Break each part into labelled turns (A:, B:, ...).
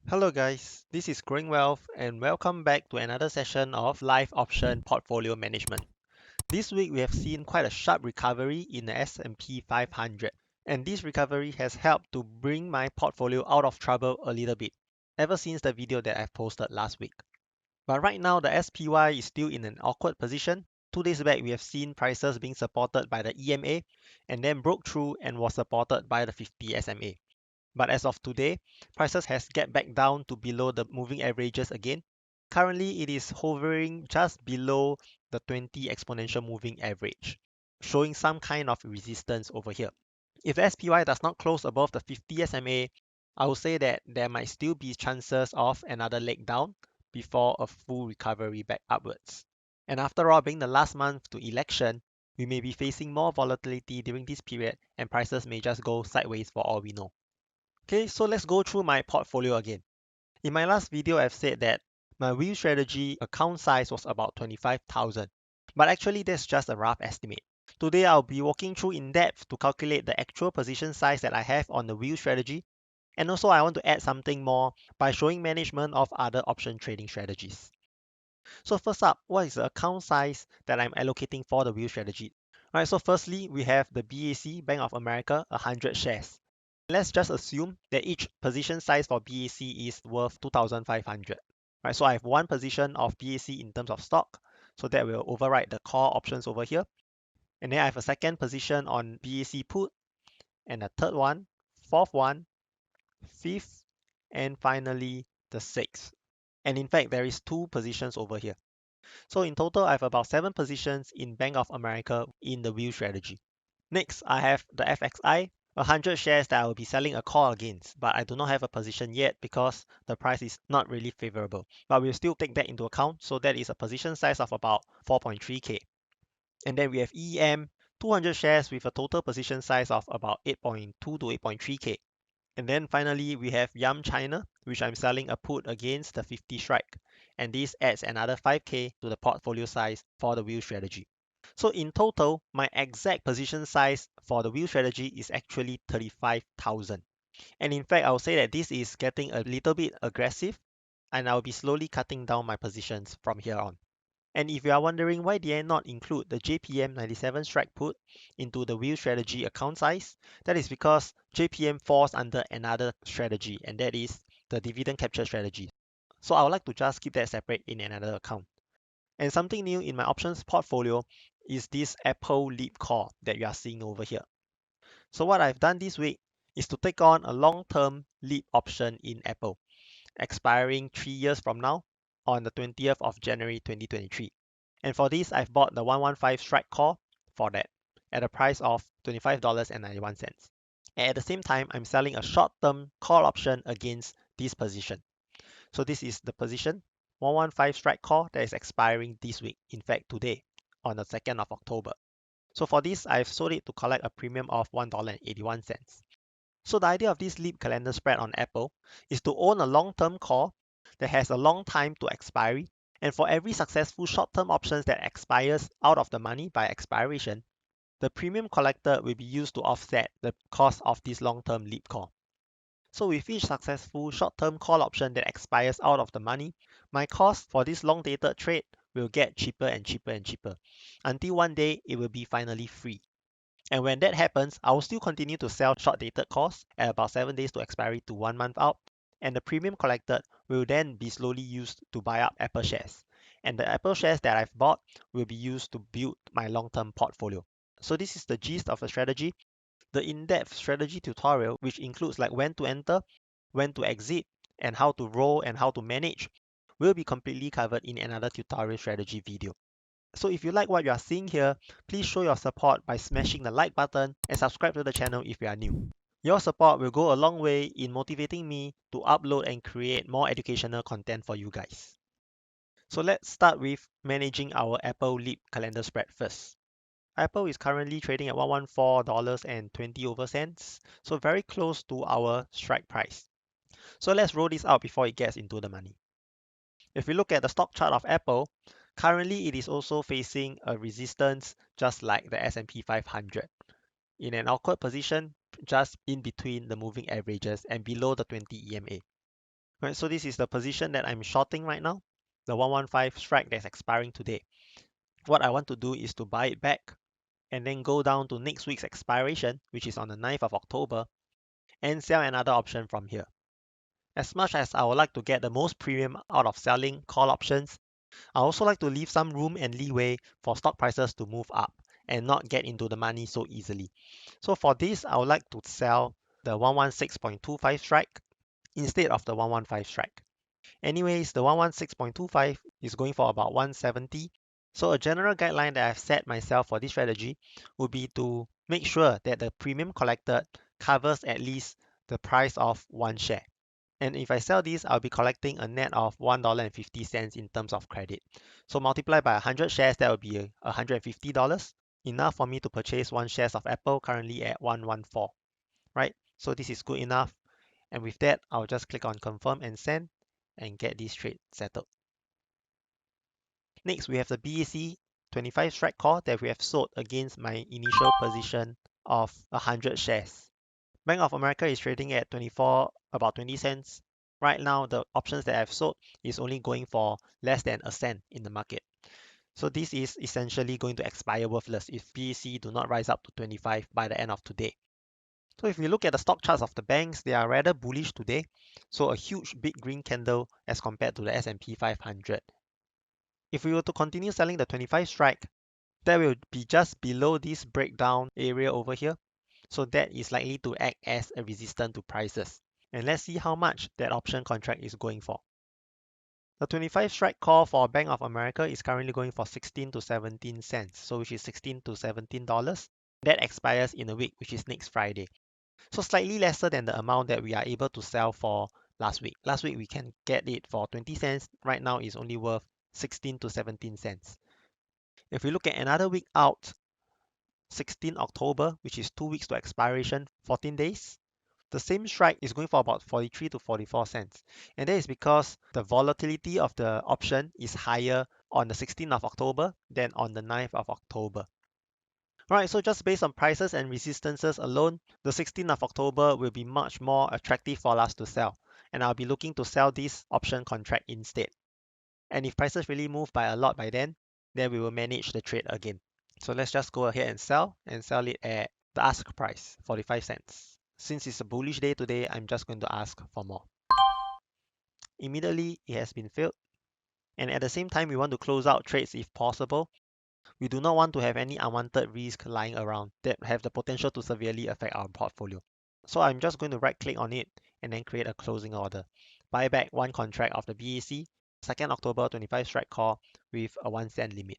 A: Hello guys, this is Growing Wealth and welcome back to another session of live option portfolio management. This week we have seen quite a sharp recovery in the S&P 500 and this recovery has helped to bring my portfolio out of trouble a little bit ever since the video that I posted last week. But right now the SPY is still in an awkward position. 2 days back we have seen prices being supported by the EMA and then broke through and was supported by the 50 SMA. But as of today, prices has get back down to below the moving averages again. Currently, it is hovering just below the 20 exponential moving average, showing some kind of resistance over here. If SPY does not close above the 50 SMA, I would say that there might still be chances of another leg down before a full recovery back upwards. And after all, being the last month to election, we may be facing more volatility during this period and prices may just go sideways for all we know. Okay, so let's go through my portfolio again. In my last video, I've said that my wheel strategy account size was about 25,000, but actually that's just a rough estimate. Today, I'll be walking through in depth to calculate the actual position size that I have on the wheel strategy, and also I want to add something more by showing management of other option trading strategies. So first up, what is the account size that I'm allocating for the wheel strategy? Alright, so firstly, we have the BAC, Bank of America, 100 shares. Let's just assume that each position size for BAC is worth 2,500. Right, so I have one position of BAC in terms of stock, so that will override the call options over here. And then I have a second position on BAC put, and a third one, fourth one, fifth, and finally the sixth. And in fact, there is two positions over here. So in total, I have about 7 positions in Bank of America in the wheel strategy. Next, I have the FXI, 100 shares that I will be selling a call against, but I do not have a position yet because the price is not really favorable. But we'll still take that into account, so that is a position size of about 4.3k. And then we have EM, 200 shares with a total position size of about 8.2 to 8.3k. And then finally, we have Yum China, which I'm selling a put against the 50 strike. And this adds another 5k to the portfolio size for the wheel strategy. So in total, my exact position size for the wheel strategy is actually 35,000. And in fact, I'll say that this is getting a little bit aggressive and I'll be slowly cutting down my positions from here on. And if you are wondering why did I not include the JPM 97 strike put into the wheel strategy account size, that is because JPM falls under another strategy and that is the dividend capture strategy. So I would like to just keep that separate in another account. And something new in my options portfolio is this Apple LEAP call that you are seeing over here. So what I've done this week is to take on a long-term LEAP option in Apple, expiring 3 years from now on the 20th of January 2023. And for this, I've bought the 115 strike call for that at a price of $25.91. And at the same time, I'm selling a short-term call option against this position. So this is the position 115 strike call that is expiring this week, in fact today, on the 2nd of October. So for this, I've sold it to collect a premium of $1.81. So the idea of this LEAP calendar spread on Apple is to own a long-term call that has a long time to expiry, and for every successful short-term options that expires out of the money by expiration, the premium collected will be used to offset the cost of this long-term LEAP call. So with each successful short-term call option that expires out of the money, my cost for this long-dated trade will get cheaper and cheaper and cheaper until one day it will be finally free. And when that happens, I will still continue to sell short-dated calls at about 7 days to expiry to 1 month out, and the premium collected will then be slowly used to buy up Apple shares. And the Apple shares that I've bought will be used to build my long-term portfolio. So this is the gist of the strategy. The in-depth strategy tutorial, which includes like when to enter, when to exit, and how to roll and how to manage, will be completely covered in another tutorial strategy video. So if you like what you are seeing here, please show your support by smashing the like button and subscribe to the channel if you are new. Your support will go a long way in motivating me to upload and create more educational content for you guys. So let's start with managing our Apple LEAP calendar spread first. Apple is currently trading at $114.20, so very close to our strike price. So let's roll this out before it gets into the money. If we look at the stock chart of Apple, currently it is also facing a resistance just like the S&P 500 in an awkward position just in between the moving averages and below the 20 EMA. Right, so this is the position that I'm shorting right now, the 115 strike that's expiring today. What I want to do is to buy it back and then go down to next week's expiration, which is on the 9th of October, and sell another option from here. As much as I would like to get the most premium out of selling call options, I also like to leave some room and leeway for stock prices to move up and not get into the money so easily. So for this, I would like to sell the 116.25 strike instead of the 115 strike. Anyways, the 116.25 is going for about 170. So a general guideline that I've set myself for this strategy would be to make sure that the premium collected covers at least the price of one share. And if I sell this, I'll be collecting a net of $1.50 in terms of credit. So multiply by 100 shares, that would be $150, enough for me to purchase one shares of Apple currently at 114, right? So this is good enough. And with that, I'll just click on confirm and send and get this trade settled. Next, we have the BAC 25 strike call that we have sold against my initial position of 100 shares. Bank of America is trading at 24, about 20 cents. Right now, the options that I've sold is only going for less than a cent in the market. So this is essentially going to expire worthless if BAC do not rise up to 25 by the end of today. So if we look at the stock charts of the banks, they are rather bullish today. So a huge big green candle as compared to the S&P 500. If we were to continue selling the 25 strike, that will be just below this breakdown area over here. So that is likely to act as a resistance to prices. And let's see how much that option contract is going for. The 25 strike call for Bank of America is currently going for 16 to 17 cents, so which is 16 to $17. That expires in a week, which is next Friday. So slightly lesser than the amount that we are able to sell for last week. Last week we can get it for 20 cents. Right now it's only worth 16 to 17 cents. If we look at another week out, 16 October, which is 2 weeks to expiration, 14 days, the same strike is going for about 43 to 44 cents. And that is because the volatility of the option is higher on the 16th of October than on the 9th of October. Alright, so just based on prices and resistances alone, the 16th of October will be much more attractive for us to sell. And I'll be looking to sell this option contract instead. And if prices really move by a lot by then we will manage the trade again. So let's just go ahead and sell it at the ask price, 45 cents. Since it's a bullish day today, I'm just going to ask for more. Immediately, it has been filled. And at the same time, we want to close out trades if possible. We do not want to have any unwanted risk lying around that have the potential to severely affect our portfolio. So I'm just going to right click on it and then create a closing order. Buy back one contract of the BAC, 2nd October 25 strike call with a 1 cent limit.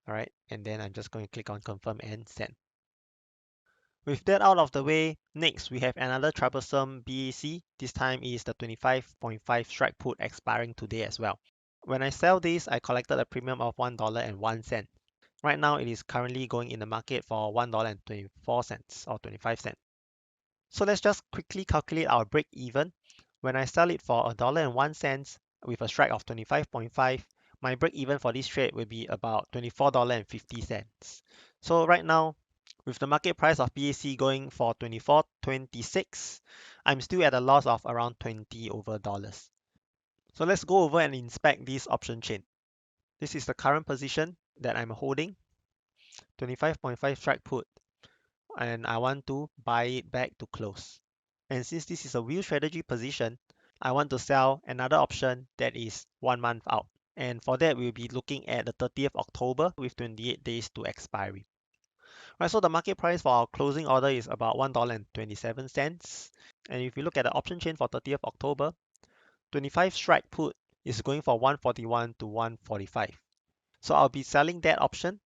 A: Alright, and then I'm just going to click on confirm and send. With that out of the way, next we have another troublesome BAC. This time is the 25.5 strike put expiring today as well. When I sell this, I collected a premium of $1.01. Right now, it is currently going in the market for $1.24 or 25 cents. So let's just quickly calculate our break even. When I sell it for $1.01 with a strike of 25.5, my break even for this trade will be about $24.50. So right now, with the market price of BAC going for 24.26, I'm still at a loss of around 20 over dollars. So let's go over and inspect this option chain. This is the current position that I'm holding, 25.5 strike put, and I want to buy it back to close. And since this is a wheel strategy position, I want to sell another option that is 1 month out. And for that, we'll be looking at the 30th October with 28 days to expiry. Right, so the market price for our closing order is about $1.27. And if you look at the option chain for 30th October, 25 strike put is going for 141 to 145. So I'll be selling that option,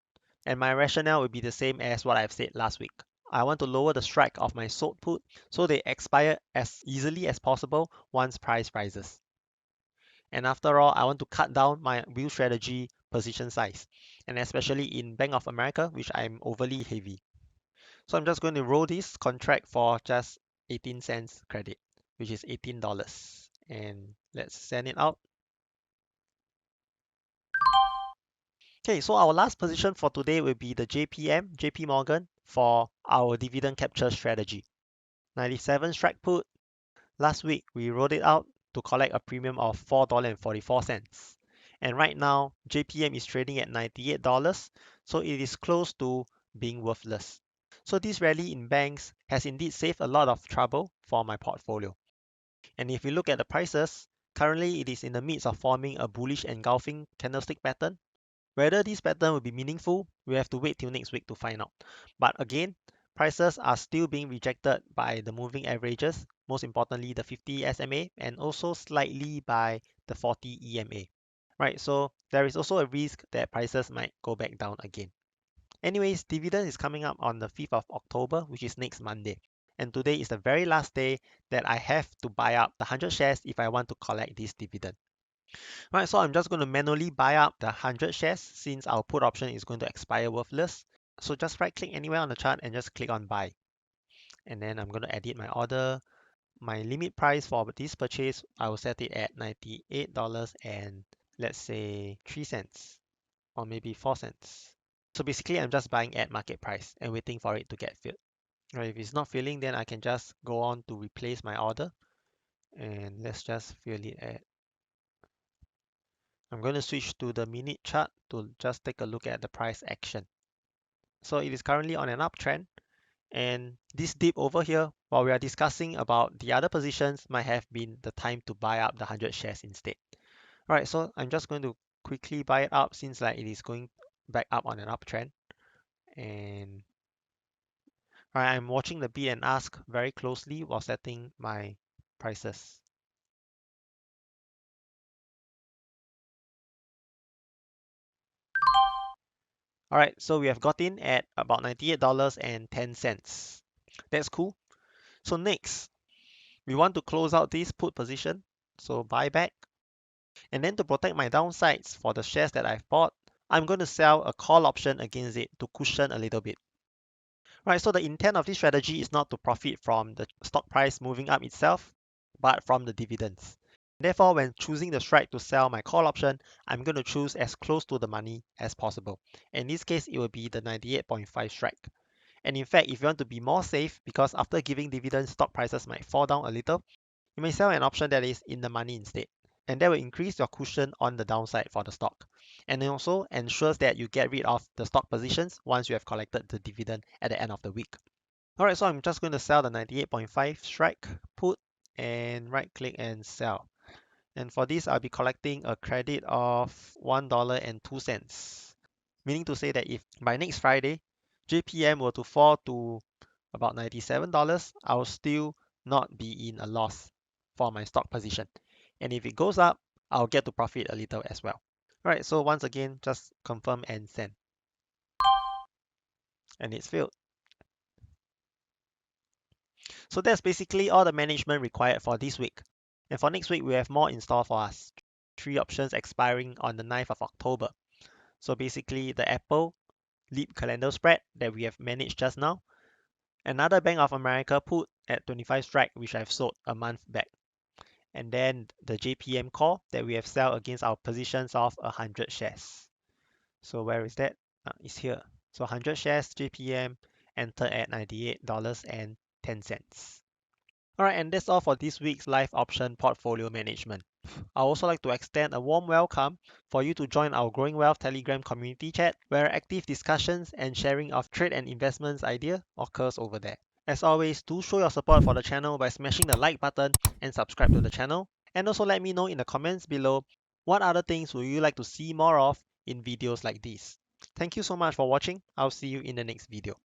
A: and my rationale will be the same as what I've said last week. I want to lower the strike of my sold put so they expire as easily as possible once price rises. And after all, I want to cut down my wheel strategy position size, and especially in Bank of America, which I'm overly heavy. So I'm just going to roll this contract for just 18 cents credit, which is $18. And let's send it out. Okay, so our last position for today will be the JP Morgan for our dividend capture strategy. 97 strike put. Last week we rolled it out to collect a premium of $4.44. And right now, JPM is trading at $98, so it is close to being worthless. So this rally in banks has indeed saved a lot of trouble for my portfolio. And if we look at the prices, currently it is in the midst of forming a bullish engulfing candlestick pattern. Whether this pattern will be meaningful, we have to wait till next week to find out. But again, prices are still being rejected by the moving averages, most importantly the 50 SMA and also slightly by the 40 EMA. Right, so there is also a risk that prices might go back down again. Anyways, dividend is coming up on the 5th of October, which is next Monday. And today is the very last day that I have to buy up the 100 shares if I want to collect this dividend. Right, so I'm just going to manually buy up the 100 shares since our put option is going to expire worthless. So just right click anywhere on the chart and just click on buy. And then I'm going to edit my order. My limit price for this purchase, I will set it at $98 and let's say 3 cents or maybe 4 cents. So basically I'm just buying at market price and waiting for it to get filled. Right, if it's not filling, then I can just go on to replace my order and let's just fill it at. I'm going to switch to the minute chart to just take a look at the price action. So it is currently on an uptrend, and this dip over here, while we are discussing about the other positions, might have been the time to buy up the 100 shares instead. Alright, so I'm just going to quickly buy it up since like it is going back up on an uptrend. And I'm watching the bid and ask very closely while setting my prices. Alright, so we have got in at about $98.10. That's cool. So next, we want to close out this put position. So buy back. And then to protect my downsides for the shares that I've bought, I'm going to sell a call option against it to cushion a little bit. Right, so the intent of this strategy is not to profit from the stock price moving up itself, but from the dividends. Therefore, when choosing the strike to sell my call option, I'm going to choose as close to the money as possible. In this case, it will be the 98.5 strike. And in fact, if you want to be more safe, because after giving dividends, stock prices might fall down a little, you may sell an option that is in the money instead. And that will increase your cushion on the downside for the stock. And it also ensures that you get rid of the stock positions once you have collected the dividend at the end of the week. Alright, so I'm just going to sell the 98.5 strike put and right click and sell. And for this, I'll be collecting a credit of $1.02. Meaning to say that if by next Friday, JPM were to fall to about $97, I'll still not be in a loss for my stock position. And if it goes up, I'll get to profit a little as well. Alright, so once again, just confirm and send. And it's filled. So that's basically all the management required for this week. And for next week, we have more in store for us. 3 options expiring on the 9th of October. So basically the Apple LEAP Calendar Spread that we have managed just now. Another Bank of America put at 25 strike, which I've sold a month back. And then the JPM call that we have sell against our positions of 100 shares. So where is that? It's here. So 100 shares JPM entered at $98.10. Alright, and that's all for this week's live option portfolio management. I also like to extend a warm welcome for you to join our Growing Wealth Telegram community chat, where active discussions and sharing of trade and investments idea occurs over there. As always, do show your support for the channel by smashing the like button and subscribe to the channel. And also let me know in the comments below what other things would you like to see more of in videos like these. Thank you so much for watching. I'll see you in the next video.